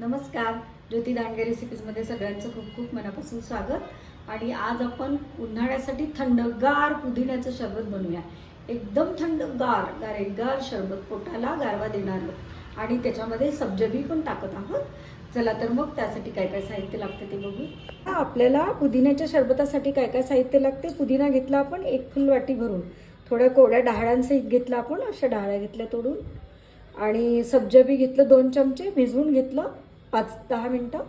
नमस्कार. ज्योती दांडगे रेसिपीजमध्ये सगळ्यांचं खूप खूप मनापासून स्वागत. आणि आज आपण उन्हाळ्यासाठी थंडगार पुदिन्याचं सरबत बनवूया. एकदम थंडगार गारेगार सरबत, पोटाला गारवा देणारं, आणि त्याच्यामध्ये सब्जबी पण टाकत आहोत. चला तर मग त्यासाठी काय काय साहित्य लागते ते बघू. आपल्याला पुदिन्याच्या सरबतासाठी काय काय साहित्य लागते. पुदिना घेतला आपण 1 फुल वाटी भरून, थोड्या कोवड्या डहाळ्यांसहित घेतला आपण, अशा डाळ्या घेतल्या तोडून. आणि सब्जबी घेतलं 2 चमचे, भिजवून घेतलं 5-10 मिनटं.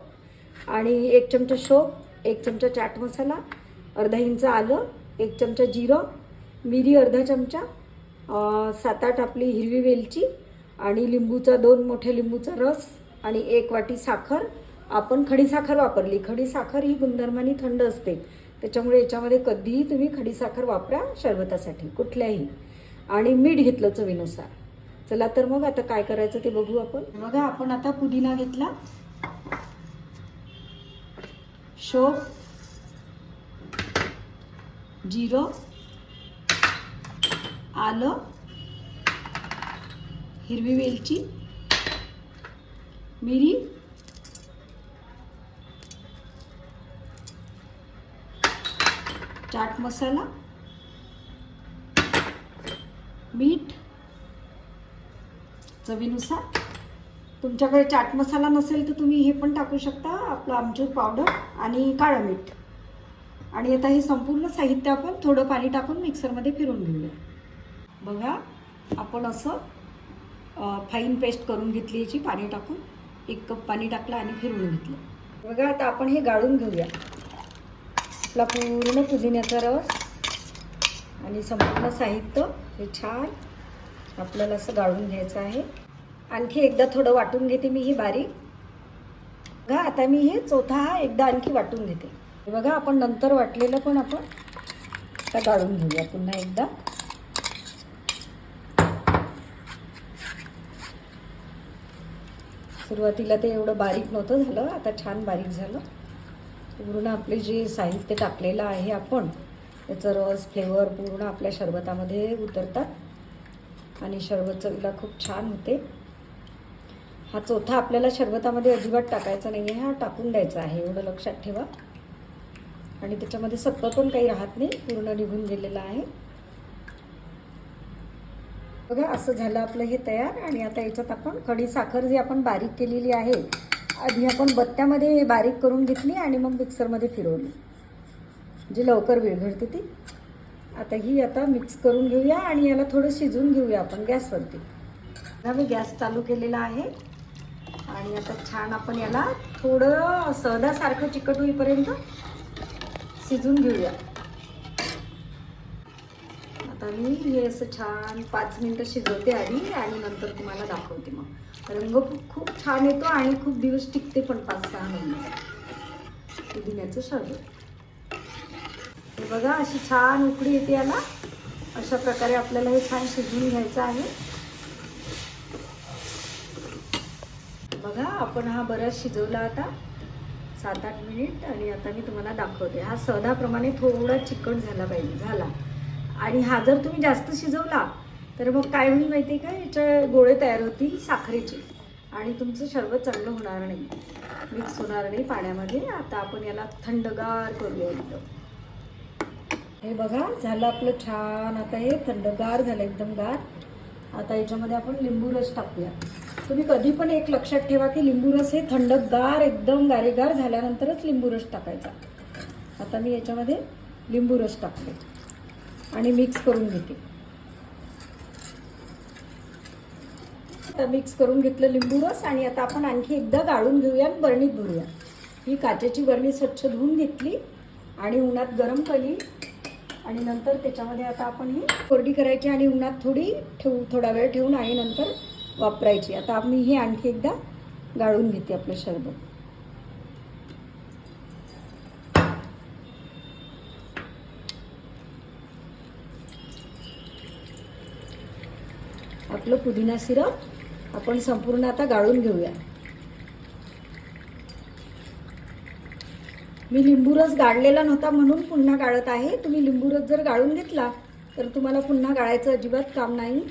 आणि 1 चमचा शोप, 1 चमचा चाट मसाला, अर्धा इंच आलं, 1 चमचा जिरं, मिरी अर्धा चमचा, 7-8 आपली हिरवी वेलची, आणि लिंबूचा 2 मोठे लिंबूचा रस, आणि 1 वाटी साखर. आपण खडी साखर वापरली. खडी साखर ही गुणधर्माने थंड असते, त्याच्यामुळे याच्यामध्ये कधीही तुम्ही खडी साखर वापरा शरबतासाठी कुठल्याही. आणि मीठ घेतलं चवीनुसार. चला तर मग आता काय करायचं ते बघू आपण. बघा, आपण आता पुदिना घेतला, शोप, जिरं, आलं, हिरवी वेलची, मिरी, चाट मसाला, मीठ चवीनुसार. तुमच्याकडे चाट मसाला नसेल तर तुम्ही हे पण टाकू शकता, आपलं आमचूर पावडर आणि काळं मीठ. आणि आता हे संपूर्ण साहित्य आपण थोडं पाणी टाकून मिक्सरमध्ये फिरून घेऊया. बघा, आपण असं फाईन पेस्ट करून घेतली याची, पाणी टाकून 1 कप पाणी टाकलं आणि फिरून घेतलं. बघा, आता आपण हे गाळून घेऊया. आपला पूर्ण पुदिन्याचा रस आणि संपूर्ण साहित्य हे छान आपल्याला असं गाळून घ्यायचं आहे. आणखी एकदा थोडं वाटून घेते मी ही बारीक. बघा, आता मी हे चौथा एकदा आणखी वाटून घेते. बघा, आपण नंतर वाटलेलं पण आपण आता गाळून घेऊया पुन्हा एकदा. सुरुवातीला ते एवढं बारीक नव्हतं झालं, आता छान बारीक झालं. पूर्ण आपले जे साहित्य टाकलेलं आहे आपण, त्याचं रस फ्लेवर पूर्ण आपल्या शरबतामध्ये उतरतात आणि शरबत चवीला खूप छान होते. हा चौथा आपल्याला शरबतामध्ये अजिबात टाकायचा नाही आहे, हा टाकून द्यायचा आहे, एवढं लक्षात ठेवा. आणि त्याच्यामध्ये सत्व पण काही राहत नाही, पूर्ण निघून गेलेलं आहे. बघा, असं झालं आपलं हे तयार. आणि आता याच्यात आपण खडी साखर जी आपण बारीक केलेली आहे, आधी आपण बत्त्यामध्ये बारीक करून घेतली आणि मग मिक्सरमध्ये फिरवली, जी लवकर विरघळते ती. आता मिक्स करून घेऊया आणि याला थोडं शिजवून घेऊया आपण गॅसवरती. आता मी गॅस चालू केलेला आहे आणि आता छान आपण याला थोडं सदासारखं चिकट होईपर्यंत शिजवून घेऊया. आता मी हे असं छान 5 मिनिटं शिजवते आधी आणि नंतर तुम्हाला दाखवते. मग रंग खूप छान येतो आणि खूप दिवस टिकते पण, 5-6 महिने पुदिन्याचं सरबत. हे बघा, अशी छान उकळी येते याला. अशा प्रकारे आपल्याला हे छान शिजवून घ्यायचं आहे. बघा, आपण हा बराच शिजवला आता 7-8 मिनिट. आणि आता मी तुम्हाला दाखवते. हा सदाप्रमाणे थोडा चिकट झाला पाहिजे, झाला. आणि हा जर तुम्ही जास्त शिजवला तर मग काय होईल माहिती आहे का, याचे गोळे तयार होतील साखरेचे आणि तुमचं शरबत चांगलं होणार नाही, मिक्स होणार नाही पाण्यामध्ये. आता आपण याला थंडगार करूया एकदम. हे बघा, झालं आपलं छान. आता हे थंडगार झालं, एकदम गार. आता याच्यामध्ये आपण लिंबू रस टाकूया. तुम्ही कधी पण एक लक्षात ठेवा की लिंबू रस हे थंडगार एकदम गारेगार झाल्यानंतरच लिंबू रस टाकायचा. आता मी याच्यामध्ये लिंबू रस टाकते आणि मिक्स करून घेते. आता मिक्स करून घेतलं लिंबू रस. आणि आता आपण आणखी एकदा गाळून घेऊया आणि बरणीत भरूया. ही काचेची बरणी स्वच्छ धुवून घेतली आणि उन्हात गरम केली. आणि नंतर त्याच्यामध्ये आता आपण ही कोरडी करायची आणि उन्हात थोडा वेळ ठेवून आणि नंतर वापरायची. आता मी हे आणखी एकदा गाळून घेते आपलं शरबत. आपलं पुदिना सिरप आपण संपूर्ण आता गाळून घेऊया. मी लिंबू रस गाळलेला नव्हता म्हणून पुन्हा गाळत आहे. तुम्ही लिंबू रस जर गाळून घेतला तर तुम्हाला पुन्हा गाळायचं अजिबात काम नाही.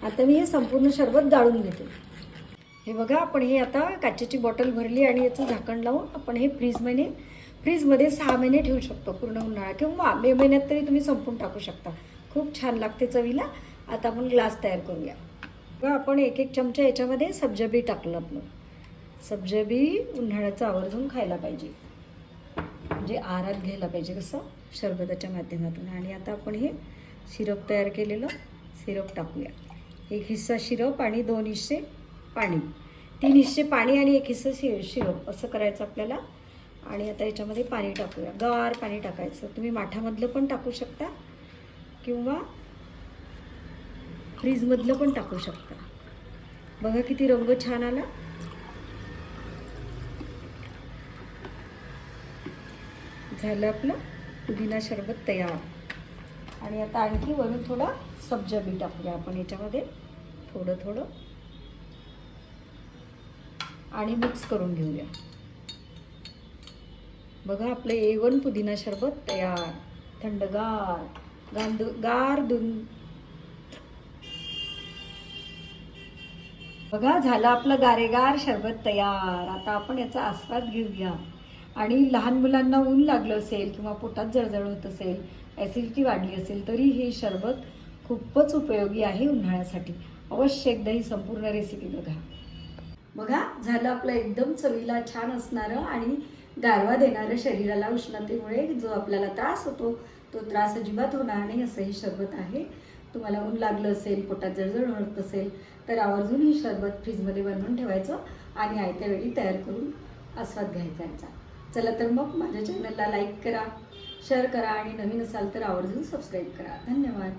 आता मी हे संपूर्ण सरबत गाळून घेते. हे बघा, आपण हे आता काचेची बॉटल भरली आणि याचं झाकण लावून आपण हे फ्रीजमध्ये 6 महिने ठेवू शकतो, पूर्ण उन्हाळा किंवा मे महिन्यात तरी तुम्ही संपून टाकू शकता. खूप छान लागते चवीला. आता आपण ग्लास तयार करूया. बघा, आपण 1-1 चमचा याच्यामध्ये सब्जा बी टाकलं. आपलं सब्जा बी उन्हाळ्याचं आवर्जून खायला पाहिजे, म्हणजे आहारात घ्यायला पाहिजे कसं शरबताच्या माध्यमातून. आणि आता आपण हे सिरप तयार केलेलं सिरप टाकूया. 1 हिस्सा सिरप आणि 2 हिस्से पाणी, 3 हिस्से पाणी आणि 1 हिस्सा सिरप असं करायचं आपल्याला. आणि आता याच्यामध्ये पाणी टाकूया. गार पाणी टाकायचं. तुम्ही माठामधलं पण टाकू शकता किंवा फ्रीजमधलं पण टाकू शकता. बघा किती रंग छान आला. झालं आपलं पुदिना सरबत तयार. आणि आता आणखी वरून थोडा सब्जा बी टाकूया आपण याच्यामध्ये, थोडं आणि मिक्स करून घेऊया. बघा, आपलं A1 पुदिना सरबत तयार. थंडगार बघा, झालं आपलं गारेगार सरबत तयार. आता आपण याचा आस्वाद घेऊया. आणि लहान मुलांना ऊन लागलं असेल किंवा पोटात जळजळ होत असेल, ॲसिडिटी वाढली असेल, तरी हे सरबत खूपच उपयोगी आहे उन्हाळ्यासाठी. अवश्य एकदा ही संपूर्ण रेसिपी बघा. बघा, झालं आपलं एकदम चवीला छान असणारं आणि गारवा देणारं, शरीराला उष्णतेमुळे जो आपल्याला त्रास होतो तो त्रास अजिबात होणार नाही असं हे सरबत आहे. तुम्हाला ऊन लागलं असेल, पोटात जळजळ होत असेल तर आवर्जून ही सरबत फ्रीजमध्ये बनवून ठेवायचं आणि आयत्या वेळी तयार करून आस्वाद घ्यायचा याचा. चला तर मग माझ्या चॅनलला लाईक करा, शेअर करा आणि नवीन असाल तर आवर्जून सबस्क्राईब करा. धन्यवाद.